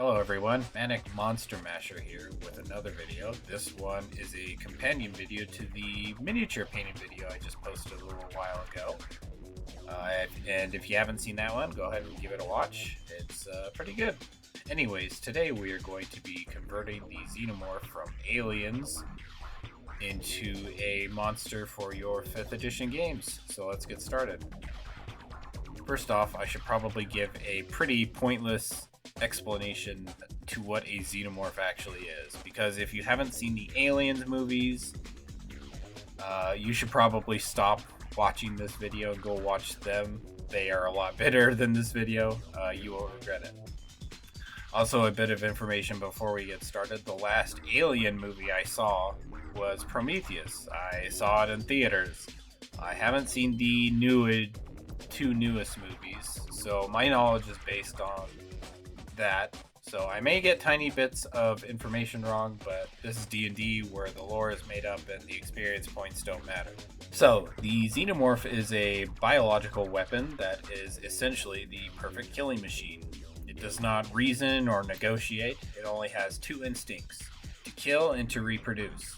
Hello everyone, Manic Monster Masher here with another video. This one is a companion video to the miniature painting video I just posted a little while ago. And if you haven't seen that one, go ahead and give it a watch. It's pretty good. Anyways, today we are going to be converting the Xenomorph from aliens into a monster for your 5th edition games. So let's get started. First off, I should probably give a pretty pointless explanation to what a xenomorph actually is, because if you haven't seen the Aliens movies, you should probably stop watching this video and go watch them. They are a lot better than this video. You will regret it. Also, a bit of information before we get started. The last Alien movie I saw was Prometheus. I saw it in theaters. I haven't seen the two newest movies, so my knowledge is based on that. So I may get tiny bits of information wrong, but this is D&D where the lore is made up and the experience points don't matter. So the Xenomorph is a biological weapon that is essentially the perfect killing machine. It does not reason or negotiate. It only has two instincts: to kill and to reproduce.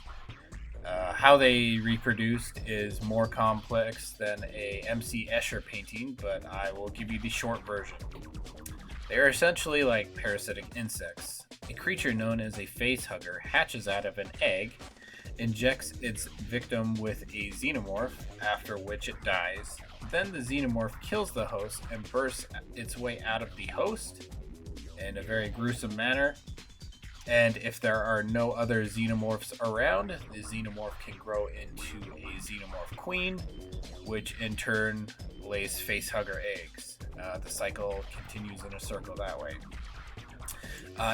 How they reproduced is more complex than a MC Escher painting, but I will give you the short version. They are essentially like parasitic insects. A creature known as a facehugger hatches out of an egg, injects its victim with a xenomorph, after which it dies. Then the xenomorph kills the host and bursts its way out of the host in a very gruesome manner. And if there are no other xenomorphs around, the xenomorph can grow into a xenomorph queen, which in turn lays facehugger eggs. The cycle continues in a circle that way.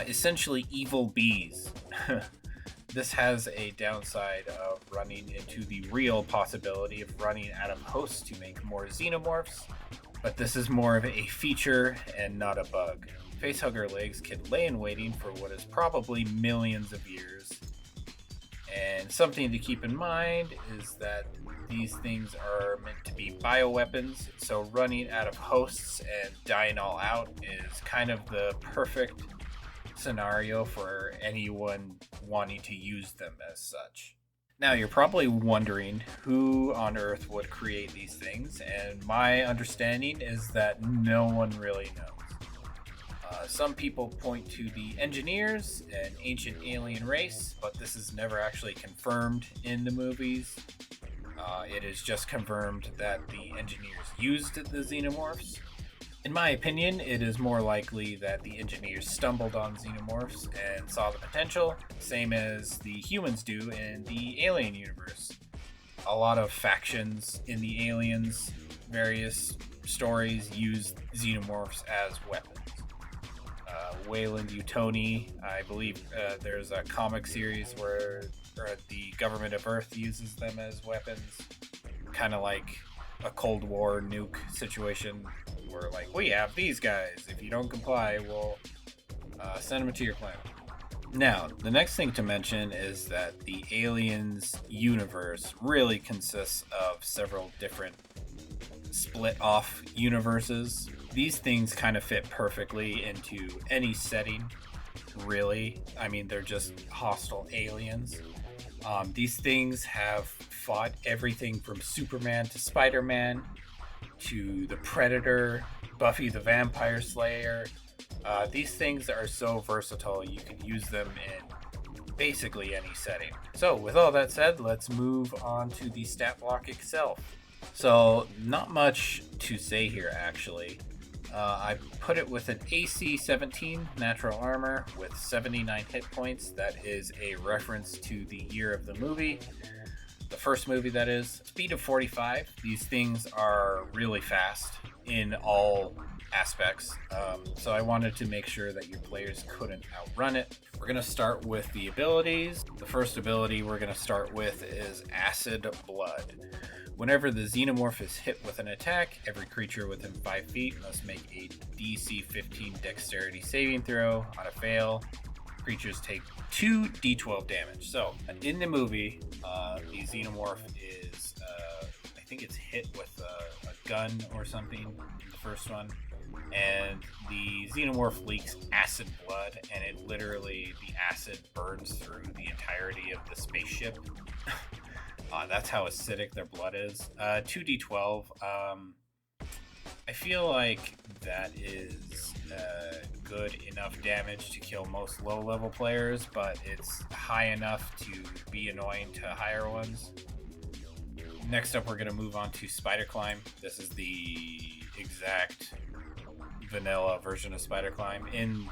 Essentially evil bees. This has a downside of running into the real possibility of running out of hosts to make more xenomorphs, but this is more of a feature and not a bug. Facehugger legs can lay in waiting for what is probably millions of years. And something to keep in mind is that these things are meant to be bioweapons, so running out of hosts and dying all out is kind of the perfect scenario for anyone wanting to use them as such. Now, you're probably wondering who on Earth would create these things, and my understanding is that no one really knows. Some people point to the engineers, an ancient alien race, but this is never actually confirmed in the movies. It is just confirmed that the engineers used the xenomorphs. In my opinion, it is more likely that the engineers stumbled on xenomorphs and saw the potential, same as the humans do in the Alien universe. A lot of factions in the Aliens, various stories, use xenomorphs as weapons. Wayland Utoni, I believe there's a comic series where the government of Earth uses them as weapons, kind of like a Cold War nuke situation where, like, we have these guys, if you don't comply, we'll send them to your planet. Now, the next thing to mention is that the Aliens universe really consists of several different split off universes. These things kind of fit perfectly into any setting, really. I mean, they're just hostile aliens. These things have fought everything from Superman to Spider-Man to the Predator, Buffy the Vampire Slayer. These things are so versatile, you can use them in basically any setting. So with all that said, let's move on to the stat block itself. So not much to say here, actually. I put it with an AC 17 natural armor with 79 hit points. That is a reference to the year of the movie. The first movie, that is. Speed of 45. These things are really fast in all aspects. So I wanted to make sure that your players couldn't outrun it. We're going to start with the abilities. The first ability we're going to start with is Acid Blood. Whenever the xenomorph is hit with an attack, every creature within 5 feet must make a DC 15 dexterity saving throw. On a fail, creatures take 2 d12 damage. So, in the movie, the xenomorph is, I think it's hit with a gun or something in the first one. and the Xenomorph leaks acid blood, and it literally, the acid burns through the entirety of the spaceship. That's how acidic their blood is. 2d12. I feel like that is good enough damage to kill most low-level players, but it's high enough to be annoying to higher ones. Next up, we're going to move on to Spider Climb. This is the exact vanilla version of Spider Climb. In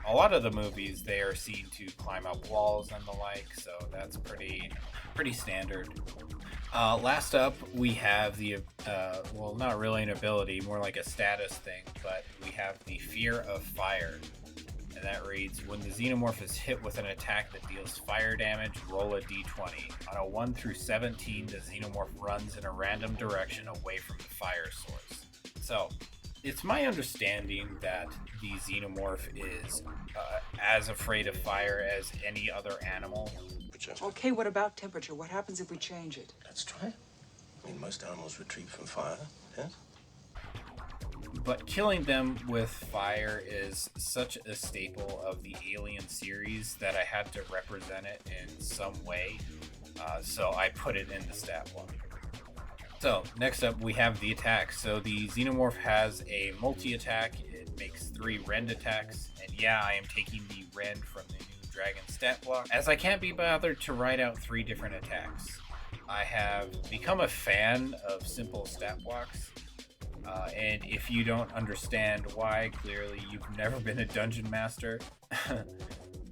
a lot of the movies, they are seen to climb up walls and the like, so that's pretty standard. Last up, we have the, well, not really an ability, more like a status thing, but we have the Fear of Fire. And that reads, when the Xenomorph is hit with an attack that deals fire damage, roll a d20. On a 1 through 17, the Xenomorph runs in a random direction away from the fire source. So, it's my understanding that the Xenomorph is as afraid of fire as any other animal. Okay, what about temperature? What happens if we change it? Let's try. I mean, most animals retreat from fire, yes? But killing them with fire is such a staple of the Alien series that I had to represent it in some way. So I put it in the stat block. So next up we have the attack. So the Xenomorph has a multi-attack. It makes 3 rend attacks. And yeah, I am taking the rend from the new Dragon stat block, as I can't be bothered to write out 3 different attacks. I have become a fan of simple stat blocks. And if you don't understand why, clearly you've never been a dungeon master.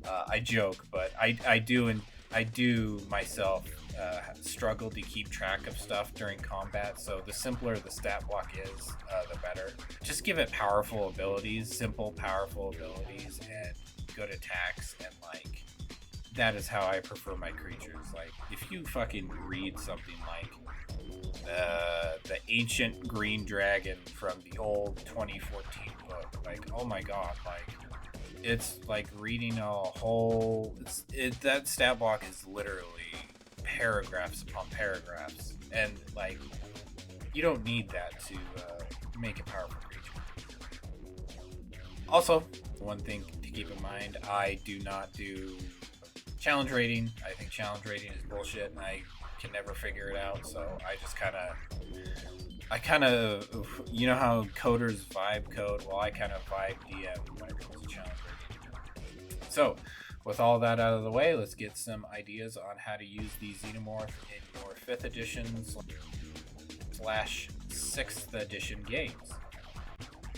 I joke, but I do myself struggle to keep track of stuff during combat, so the simpler the stat block is, the better. Just give it powerful abilities, simple powerful abilities, and good attacks, and like, that is how I prefer my creatures. Like, if you fucking read something like the ancient green dragon from the old 2014 book, like, oh my god, like, it's like reading a whole, that stat block is literally paragraphs upon paragraphs, and like, you don't need that to make a powerful creature. Also, one thing to keep in mind, I do not do challenge rating. I think challenge rating is bullshit, and I can never figure it out, so I just kind of, you know how coders vibe code? Well, I kind of vibe DM when it comes to challenge rating. So, with all that out of the way, let's get some ideas on how to use the Xenomorph in your 5th edition / 6th edition games.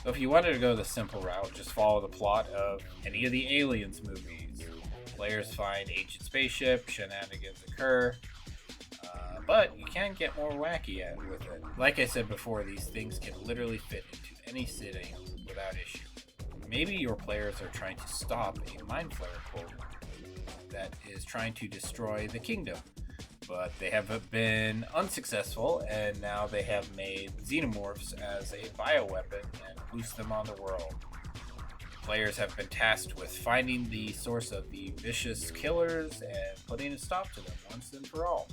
So if you wanted to go the simple route, just follow the plot of any of the Aliens movies. Players find ancient spaceship, shenanigans occur, but you can get more wacky with it. Like I said before, these things can literally fit into any setting without issue. Maybe your players are trying to stop a Mind Flayer cult that is trying to destroy the kingdom, but they have been unsuccessful, and now they have made Xenomorphs as a bioweapon and loose them on the world. Players have been tasked with finding the source of the vicious killers and putting a stop to them once and for all.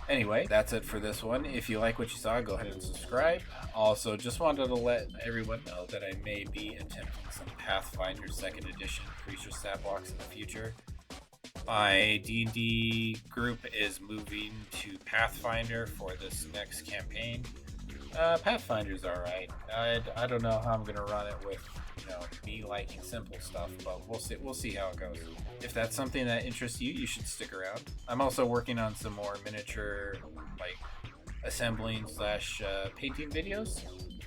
Anyway, that's it for this one. If you like what you saw, go ahead and subscribe. Also, just wanted to let everyone know that I may be attempting some Pathfinder 2nd edition creature stat blocks in the future. My D&D group is moving to Pathfinder for this next campaign. Pathfinder's alright. I don't know how I'm gonna run it with, me liking simple stuff, but we'll see how it goes. If that's something that interests you, you should stick around. I'm also working on some more miniature, like, assembling / painting videos,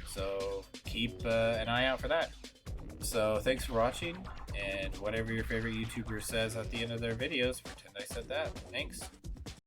so keep an eye out for that. So thanks for watching, and whatever your favorite YouTuber says at the end of their videos, pretend I said that. Thanks.